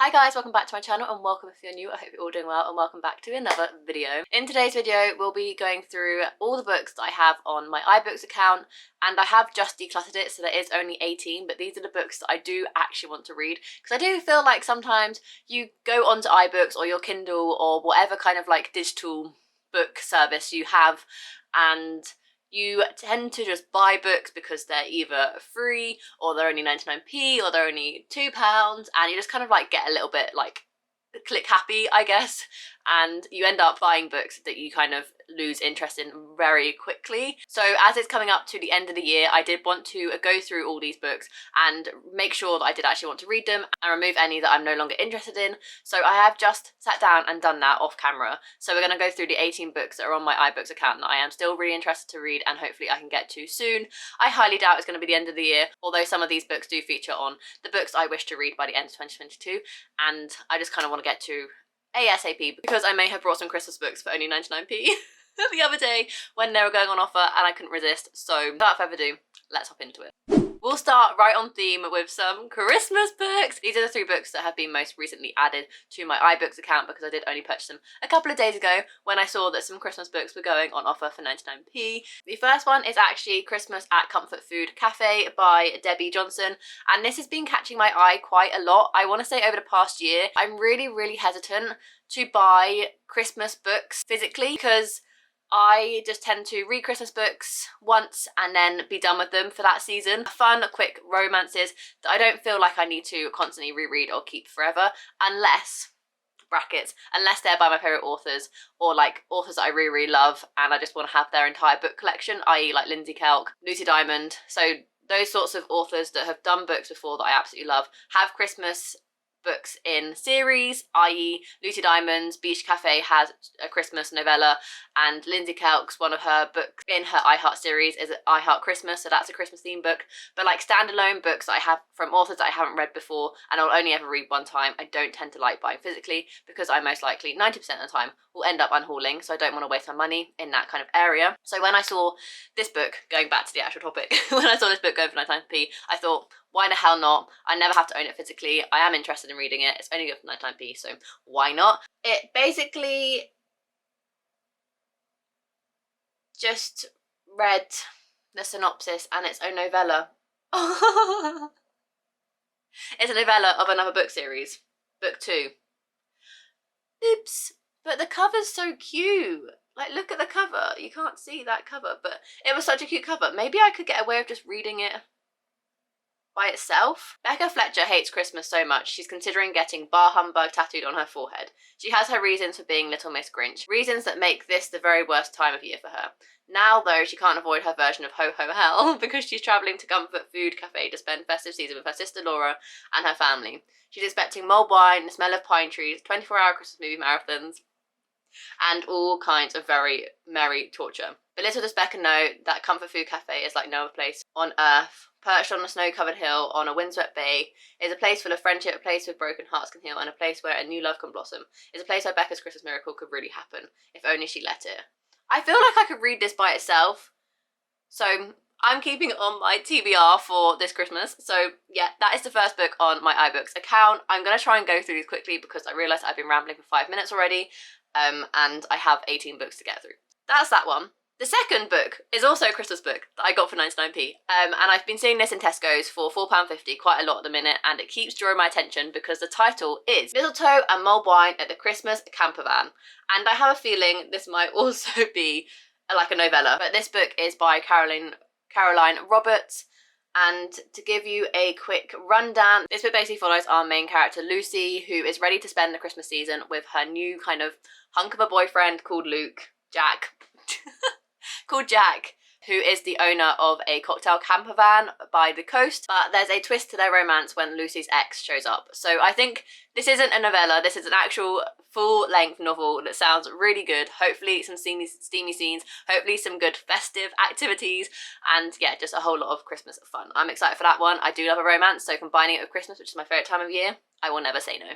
Hi guys, welcome back to my channel and welcome if you're new. I hope you're all doing well and welcome back to another video. In today's video, we'll be going through all the books that I have on my iBooks account, and I have just decluttered it so there is only 18, but these are the books that I do actually want to read, because I do feel like sometimes you go onto iBooks or your Kindle or whatever kind of like digital book service you have, and you tend to just buy books because they're either free or they're only 99p or they're only £2, and you just kind of like get a little bit like click happy, I guess, and you end up buying books that you kind of lose interest in very quickly. So as it's coming up to the end of the year, I did want to go through all these books and make sure that I did actually want to read them and remove any that I'm no longer interested in. So I have just sat down and done that off camera. So we're going to go through the 18 books that are on my iBooks account that I am still really interested to read and hopefully I can get to soon. I highly doubt it's going to be the end of the year, although some of these books do feature on the books I wish to read by the end of 2022, and I just kind of want to get to ASAP because I may have brought some Christmas books for only 99p the other day when they were going on offer and I couldn't resist. So without further ado, let's hop into it. We'll start right on theme with some Christmas books. These are the 3 books that have been most recently added to my iBooks account because I did only purchase them a couple of days ago when I saw that some Christmas books were going on offer for 99p. The first one is actually Christmas at Comfort Food Cafe by Debbie Johnson, and this has been catching my eye quite a lot. I want to say over the past year, I'm really hesitant to buy Christmas books physically because I just tend to read Christmas books once and then be done with them for that season. Fun, quick romances that I don't feel like I need to constantly reread or keep forever, unless, brackets, unless they're by my favourite authors or like authors that I really love and I just want to have their entire book collection, i.e. like Lindsay Kelk, Lucy Diamond. So those sorts of authors that have done books before that I absolutely love have Christmas books in series, i.e. Lucy Diamond's Beach Cafe has a Christmas novella, and Lindsay Kelk's one of her books in her I Heart series is I Heart Christmas, so that's a Christmas themed book. But like standalone books that I have from authors that I haven't read before and I'll only ever read one time, I don't tend to like buying physically because I most likely 90% of the time will end up unhauling, so I don't want to waste my money in that kind of area. So when I saw this book, going back to the actual topic, when I saw this book going for 99p, I thought, why the hell not? I never have to own it physically. I am interested in reading it. It's only good for 99p, so why not? It basically just read the synopsis and it's a novella. It's a novella of another book series, book 2. Oops, but the cover's so cute. Like, look at the cover. You can't see that cover, but it was such a cute cover. Maybe I could get away with just reading it by itself. Becca Fletcher hates Christmas so much she's considering getting Bar Humbug tattooed on her forehead. She has her reasons for being Little Miss Grinch, reasons that make this the very worst time of year for her. Now though, she can't avoid her version of Ho Ho Hell because she's travelling to Comfort Food Cafe to spend festive season with her sister Laura and her family. She's expecting mulled wine, the smell of pine trees, 24-hour Christmas movie marathons, and all kinds of very merry torture. But little does Becca know that Comfort Food Cafe is like no other place on earth. Perched on a snow-covered hill on a windswept bay, is a place full of friendship, a place where broken hearts can heal, and a place where a new love can blossom. It's a place where Becca's Christmas miracle could really happen, if only she let it. I feel like I could read this by itself, so I'm keeping it on my TBR for this Christmas. So yeah, that is the first book on my iBooks account. I'm going to try and go through these quickly because I realise I've been rambling for 5 minutes already, and I have 18 books to get through. That's that one. The second book is also a Christmas book that I got for 99p, and I've been seeing this in Tesco's for £4.50 quite a lot at the minute, and it keeps drawing my attention because the title is Mistletoe and Mulled Wine at the Christmas Camper Van, and I have a feeling this might also be like a novella, but this book is by Caroline Roberts. And to give you a quick rundown, this book basically follows our main character Lucy, who is ready to spend the Christmas season with her new kind of hunk of a boyfriend called Jack, who is the owner of a cocktail camper van by the coast. But there's a twist to their romance when Lucy's ex shows up. So I think this isn't a novella, this is an actual full-length novel that sounds really good. Hopefully some steamy scenes, hopefully some good festive activities, and yeah, just a whole lot of Christmas fun. I'm excited for that one. I do love a romance, so combining it with Christmas, which is my favourite time of year, I will never say no.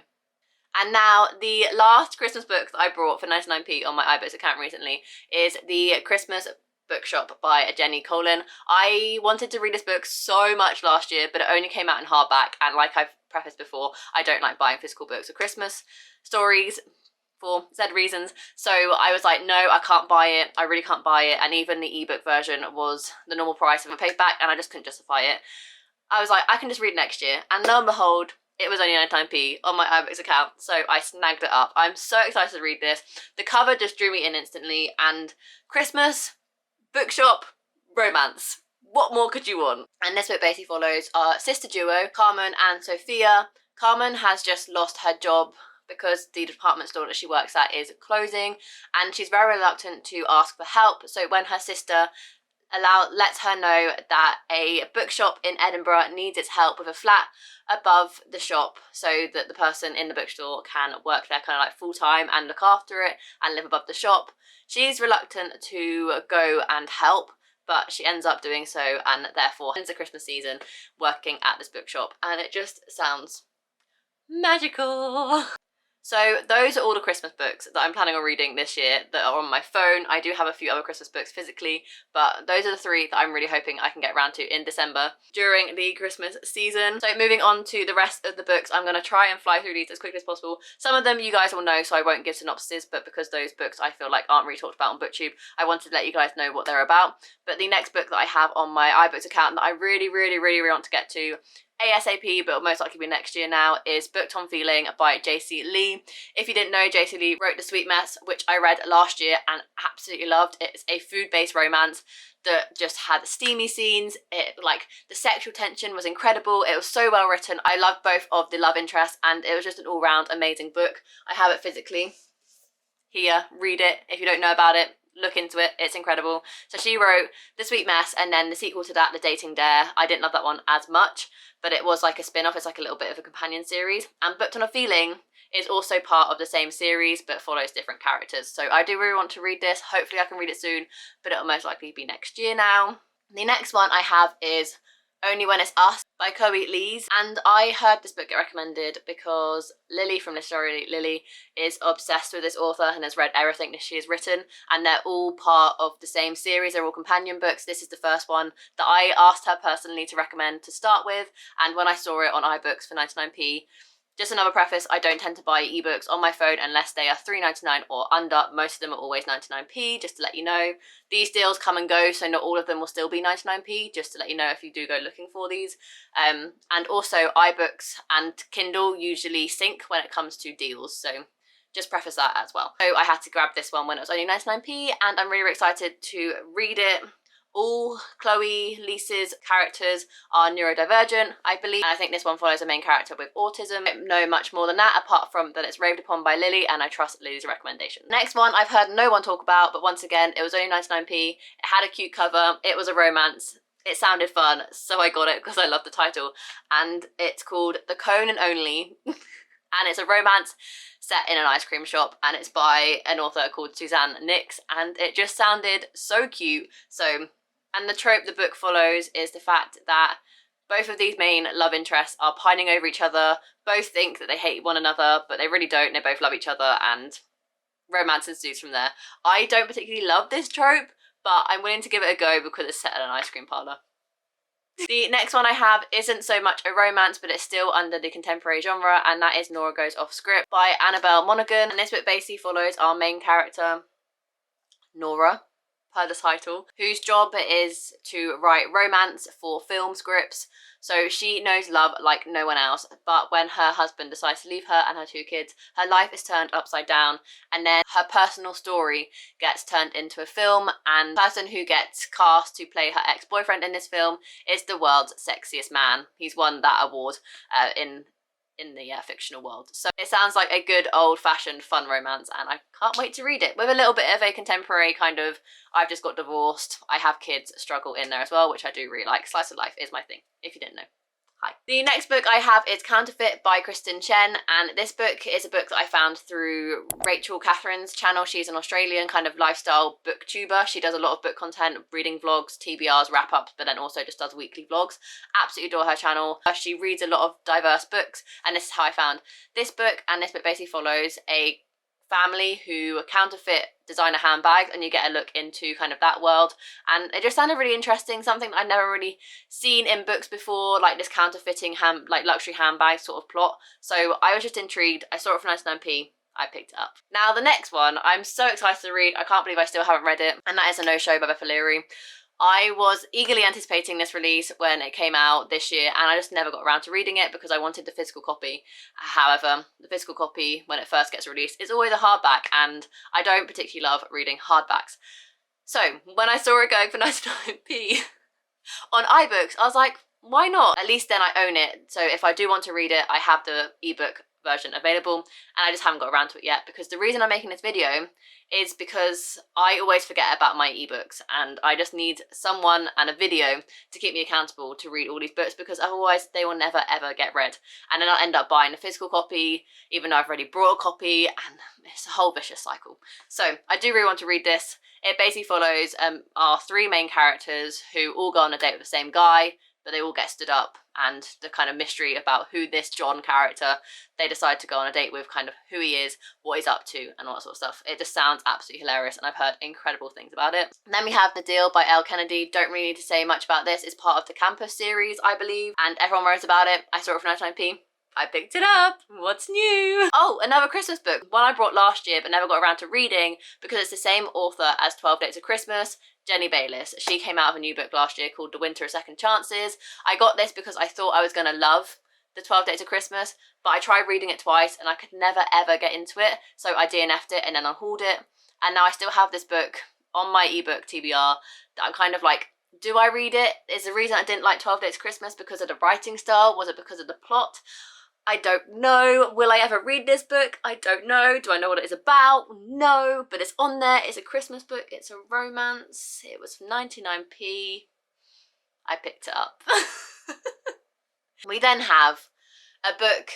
And now the last Christmas book that I brought for 99p on my iBooks account recently is the Christmas Bookshop by Jenny Colin. I wanted to read this book so much last year, but it only came out in hardback, and like I've prefaced before, I don't like buying physical books or Christmas stories for Z reasons. So I was like, no, I can't buy it. I really can't buy it. And even the ebook version was the normal price of a paperback, and I just couldn't justify it. I was like, I can just read next year. And lo and behold, it was only 99p on my iBooks account, so I snagged it up. I'm so excited to read this. The cover just drew me in instantly, and Christmas, bookshop, romance. What more could you want? And this book basically follows our sister duo, Carmen and Sophia. Carmen has just lost her job because the department store that she works at is closing, and she's very reluctant to ask for help. So when her sister lets her know that a bookshop in Edinburgh needs its help with a flat above the shop so that the person in the bookstore can work there kind of like full-time and look after it and live above the shop, she's reluctant to go and help, but she ends up doing so, and therefore ends the Christmas season working at this bookshop, and it just sounds magical. So those are all the Christmas books that I'm planning on reading this year that are on my phone. I do have a few other Christmas books physically, but those are the 3 that I'm really hoping I can get around to in December during the Christmas season. So moving on to the rest of the books, I'm going to try and fly through these as quickly as possible. Some of them you guys will know, so I won't give synopses, but because those books I feel like aren't really talked about on BookTube, I wanted to let you guys know what they're about. But the next book that I have on my iBooks account that I really want to get to ASAP, but will most likely be next year now, is Booked on Feeling by JC Lee. If you didn't know, JC Lee wrote The Sweet Mess, which I read last year and absolutely loved. It's a food-based romance that just had steamy scenes. The sexual tension was incredible. It was so well written. I loved both of the love interests, and it was just an all-round amazing book. I have it physically here. Read it. If you don't know about it, look into it. It's incredible. So she wrote The Sweet Mess, and then the sequel to that, The Dating Dare. I didn't love that one as much, but it was like a spin-off. It's like a little bit of a companion series. And Booked on a Feeling is also part of the same series, but follows different characters. So I do really want to read this. Hopefully I can read it soon, but it'll most likely be next year now. The next one I have is Only When It's Us by Chloe Lees, and I heard this book get recommended because Lily from Literary Lily is obsessed with this author and has read everything that she has written, and they're all part of the same series. They're all companion books. This is the first one that I asked her personally to recommend to start with, and when I saw it on iBooks for 99p, just another preface, I don't tend to buy ebooks on my phone unless they are $3.99 or under. Most of them are always 99p, just to let you know. These deals come and go, so not all of them will still be 99p, just to let you know if you do go looking for these. And also iBooks and Kindle usually sync when it comes to deals, so just preface that as well. So I had to grab this one when it was only 99p, and I'm really excited to read it. All Chloe Lees's characters are neurodivergent, I believe. And I think this one follows a main character with autism. I don't know much more than that, apart from that it's raved upon by Lily, and I trust Lily's recommendation. Next one I've heard no one talk about, but once again, it was only 99p. It had a cute cover. It was a romance. It sounded fun, so I got it because I love the title. And it's called The Cone and Only. And it's a romance set in an ice cream shop, and it's by an author called Suzanne Nix, and it just sounded so cute. And the trope the book follows is the fact that both of these main love interests are pining over each other, both think that they hate one another, but they really don't. They both love each other, and romance ensues from there. I don't particularly love this trope, but I'm willing to give it a go because it's set in an ice cream parlour. The next one I have isn't so much a romance, but it's still under the contemporary genre, and that is Nora Goes Off Script by Annabelle Monaghan. And this book basically follows our main character, Nora, per the title, whose job it is to write romance for film scripts. So she knows love like no one else, but when her husband decides to leave her and her 2 kids, her life is turned upside down, and then her personal story gets turned into a film, and the person who gets cast to play her ex-boyfriend in this film is the world's sexiest man. He's won that award in the fictional world. So it sounds like a good old-fashioned fun romance, and I can't wait to read it, with a little bit of a contemporary kind of I've just got divorced, I have kids struggle in there as well, which I do really like. Slice of life is my thing, if you didn't know. Hi. The next book I have is Counterfeit by Kristen Chen, and this book is a book that I found through Rachel Catherine's channel. She's an Australian kind of lifestyle booktuber. She does a lot of book content, reading vlogs, TBRs, wrap-ups, but then also just does weekly vlogs. Absolutely adore her channel. She reads a lot of diverse books, and this is how I found this book. And this book basically follows a family who counterfeit designer handbags, and you get a look into kind of that world. And it just sounded really interesting, something that I'd never really seen in books before, like this counterfeiting like luxury handbag sort of plot. So I was just intrigued. I saw it for 99p. I picked it up. Now the next one, I'm so excited to read. I can't believe I still haven't read it, and that is A No-Show by Beth Leary. I was eagerly anticipating this release when it came out this year, and I just never got around to reading it because I wanted the physical copy. However, the physical copy, when it first gets released, is always a hardback, and I don't particularly love reading hardbacks. So when I saw it going for 99p on iBooks, I was like, why not? At least then I own it. So if I do want to read it, I have the ebook version available, and I just haven't got around to it yet, because the reason I'm making this video is because I always forget about my ebooks, and I just need someone and a video to keep me accountable to read all these books, because otherwise they will never ever get read, and then I'll end up buying a physical copy even though I've already brought a copy, and it's a whole vicious cycle. So I do really want to read this. It basically follows our three main characters who all go on a date with the same guy, but they all get stood up, and the kind of mystery about who this John character they decide to go on a date with, kind of who he is, what he's up to, and all that sort of stuff. It just sounds absolutely hilarious, and I've heard incredible things about it. And then we have The Deal by Elle Kennedy. Don't really need to say much about this. It's part of the Campus series, I believe, and everyone wrote about it. I saw it for 99p. I picked it up. What's new? Oh, another Christmas book. One I brought last year but never got around to reading because it's the same author as 12 Dates of Christmas, Jenny Bayliss. She came out of a new book last year called The Winter of Second Chances. I got this because I thought I was going to love the 12 Dates of Christmas, but I tried reading it twice and I could never ever get into it, so I DNF'd it and then unhauled it. And now I still have this book on my ebook TBR that I'm kind of like, do I read it? Is the reason I didn't like 12 Dates of Christmas because of the writing style? Was it because of the plot? I don't know. Will I ever read this book? I don't know. Do I know what it is about? No, but it's on there. It's a Christmas book. It's a romance. It was 99p. I picked it up. We then have a book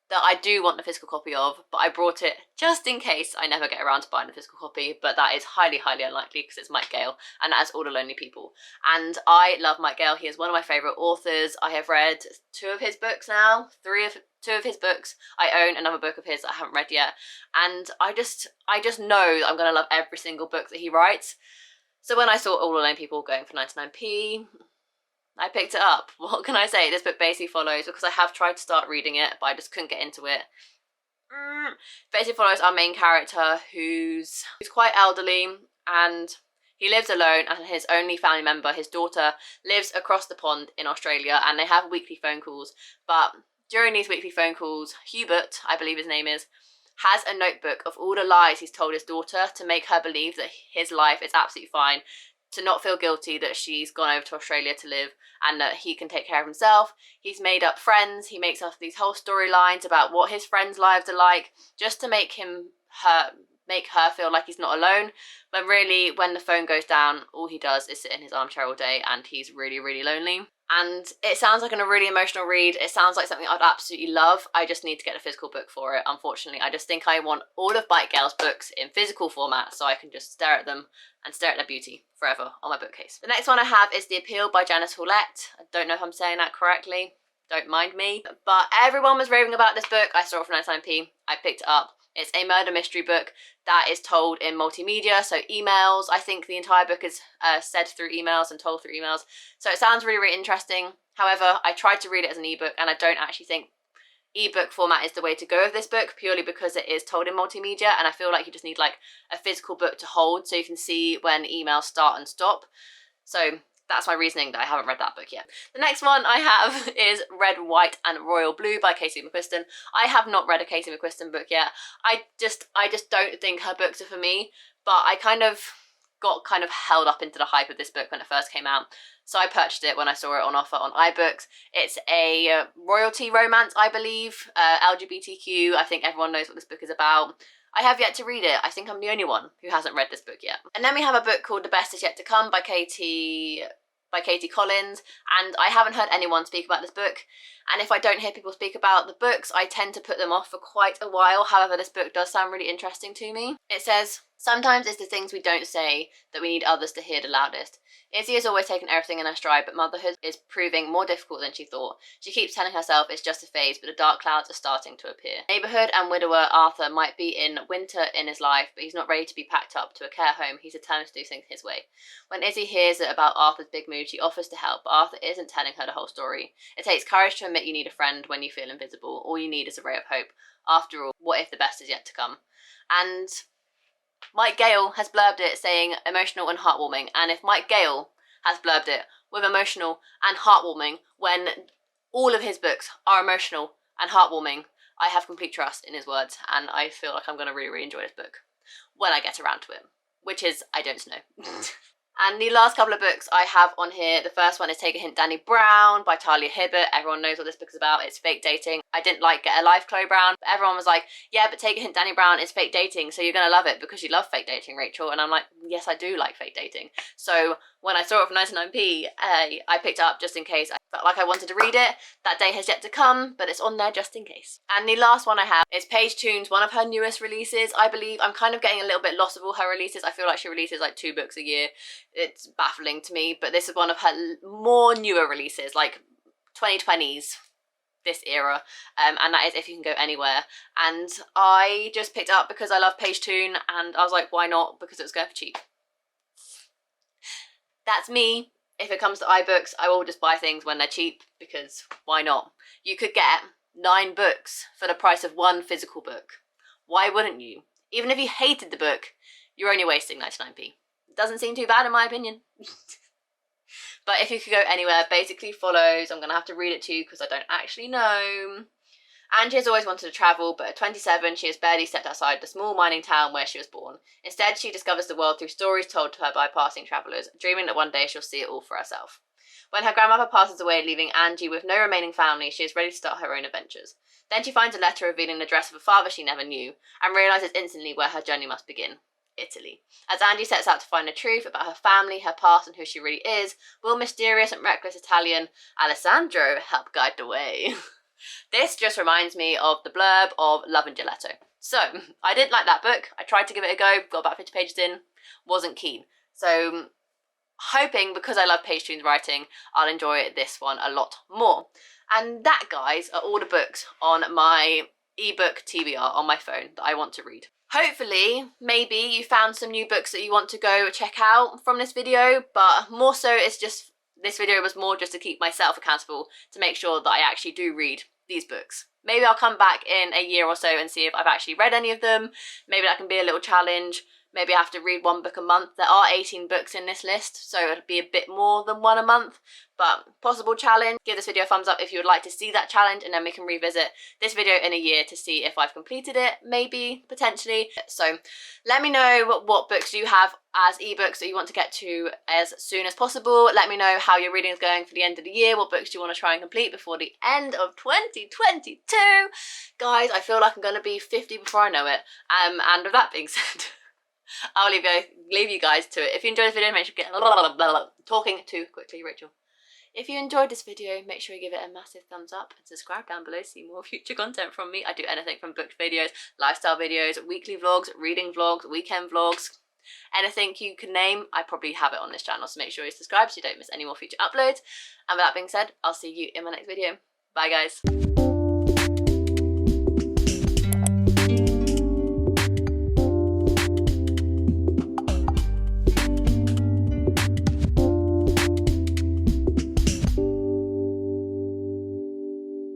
that I do want the physical copy of, but I brought it just in case I never get around to buying the physical copy, but that is highly, highly unlikely because it's Mike Gale, and that's All the Lonely People. And I love Mike Gale. He is one of my favourite authors. I have read two of his books now, two of his books. I own another book of his that I haven't read yet, and I just know that I'm going to love every single book that he writes. So when I saw All the Lonely People going for 99p, I picked it up. What can I say? This book basically follows, because I have tried to start reading it, but I just couldn't get into it. Basically follows our main character who's quite elderly, and he lives alone, and his only family member, his daughter, lives across the pond in Australia, and they have weekly phone calls. But during these weekly phone calls, Hubert, I believe his name is, has a notebook of all the lies he's told his daughter to make her believe that his life is absolutely fine, to not feel guilty that she's gone over to Australia to live and that he can take care of himself. He's made up friends. He makes up these whole storylines about what his friends' lives are like, just to make her feel like he's not alone. But really, when the phone goes down, all he does is sit in his armchair all day, and he's really, really lonely. And it sounds like a really emotional read. It sounds like something I'd absolutely love. I just need to get a physical book for it, unfortunately. I just think I want all of Mike Gale's books in physical format so I can just stare at them and stare at their beauty forever on my bookcase. The next one I have is The Appeal by Janice Hallett. I don't know if I'm saying that correctly. Don't mind me. But everyone was raving about this book. I saw it for 99p. I picked it up. It's a murder mystery book that is told in multimedia, so emails. I think the entire book is said through emails and told through emails. So it sounds really, really interesting. However, I tried to read it as an ebook, and I don't actually think ebook format is the way to go with this book, purely because it is told in multimedia, and I feel like you just need like a physical book to hold so you can see when emails start and stop. So that's my reasoning that I haven't read that book yet. The next one I have is Red, White and Royal Blue by Casey McQuiston. I have not read a Casey McQuiston book yet. I just don't think her books are for me, but I got held up into the hype of this book when it first came out. So I purchased it when I saw it on offer on iBooks. It's a royalty romance, I believe, LGBTQ. I think everyone knows what this book is about. I have yet to read it. I think I'm the only one who hasn't read this book yet. And then we have a book called The Best Is Yet to Come by Katie Collins, and I haven't heard anyone speak about this book, and if I don't hear people speak about the books, I tend to put them off for quite a while. However, this book does sound really interesting to me. It says, Sometimes it's the things we don't say that we need others to hear the loudest. Izzy has always taken everything in her stride, but motherhood is proving more difficult than she thought. She keeps telling herself it's just a phase, but the dark clouds are starting to appear. Neighbourhood and widower Arthur might be in winter in his life, but he's not ready to be packed up to a care home. He's determined to do things his way. When Izzy hears about Arthur's big move, she offers to help, but Arthur isn't telling her the whole story. It takes courage to admit you need a friend when you feel invisible. All you need is a ray of hope. After all, what if the best is yet to come? And Mike Gale has blurbed it saying emotional and heartwarming, and if Mike Gale has blurbed it with emotional and heartwarming when all of his books are emotional and heartwarming, I have complete trust in his words, and I feel like I'm going to really, really enjoy this book when I get around to it, which is, I don't know. And the last couple of books I have on here, the first one is Take a Hint, Danny Brown by Talia Hibbert. Everyone knows what this book is about. It's fake dating. I didn't like Get a Life, Chloe Brown. But everyone was like, yeah, but Take a Hint, Danny Brown is fake dating, so you're going to love it because you love fake dating, Rachel. And I'm like, yes, I do like fake dating. So when I saw it for 99p, I picked it up just in case. I felt like I wanted to read it. That day has yet to come, but it's on there just in case. And the last one I have is Paige Toon's, one of her newest releases, I believe. I'm kind of getting a little bit lost of all her releases. I feel like she releases like 2 books a year. It's baffling to me, but this is one of her more newer releases, like 2020s, this era, and that is If You Can Go Anywhere. And I just picked it up because I love Paige Toon, and I was like, why not? Because it was going for cheap. That's me. If it comes to iBooks, I will just buy things when they're cheap, because why not? You could get 9 books for the price of 1 physical book. Why wouldn't you? Even if you hated the book, you're only wasting 99p. Doesn't seem too bad in my opinion. But If You Could Go Anywhere basically follows, I'm going to have to read it to you because I don't actually know. Angie has always wanted to travel, but at 27 she has barely stepped outside the small mining town where she was born. Instead, she discovers the world through stories told to her by passing travellers, dreaming that one day she'll see it all for herself. When her grandmother passes away, leaving Angie with no remaining family, she is ready to start her own adventures. Then she finds a letter revealing the address of a father she never knew, and realises instantly where her journey must begin. Italy. As Angie sets out to find the truth about her family, her past, and who she really is, will mysterious and reckless Italian Alessandro help guide the way? This just reminds me of the blurb of Love and Gelato. So, I didn't like that book. I tried to give it a go, got about 50 pages in, wasn't keen. So, hoping, because I love Paige Toon's writing, I'll enjoy this one a lot more. And that, guys, are all the books on my ebook TBR on my phone that I want to read. Hopefully, maybe you found some new books that you want to go check out from this video, but more so it's just, this video was more just to keep myself accountable to make sure that I actually do read these books. Maybe I'll come back in a year or so and see if I've actually read any of them. Maybe that can be a little challenge. Maybe I have to read 1 book a month. There are 18 books in this list, so it'll be a bit more than 1 a month, but possible challenge. Give this video a thumbs up if you would like to see that challenge, and then we can revisit this video in a year to see if I've completed it, maybe, potentially. So let me know what books you have as ebooks that you want to get to as soon as possible. Let me know how your reading is going for the end of the year, what books you want to try and complete before the end of 2022. Guys, I feel like I'm going to be 50 before I know it. And with that being said, I'll leave you guys to it. If you enjoyed this video, make sure to get talking too quickly, Rachel. If you enjoyed this video, make sure you give it a massive thumbs up and subscribe down below to see more future content from me. I do anything from booked videos, lifestyle videos, weekly vlogs, reading vlogs, weekend vlogs. Anything you can name, I probably have it on this channel, so make sure you subscribe so you don't miss any more future uploads. And with that being said, I'll see you in my next video. Bye, guys.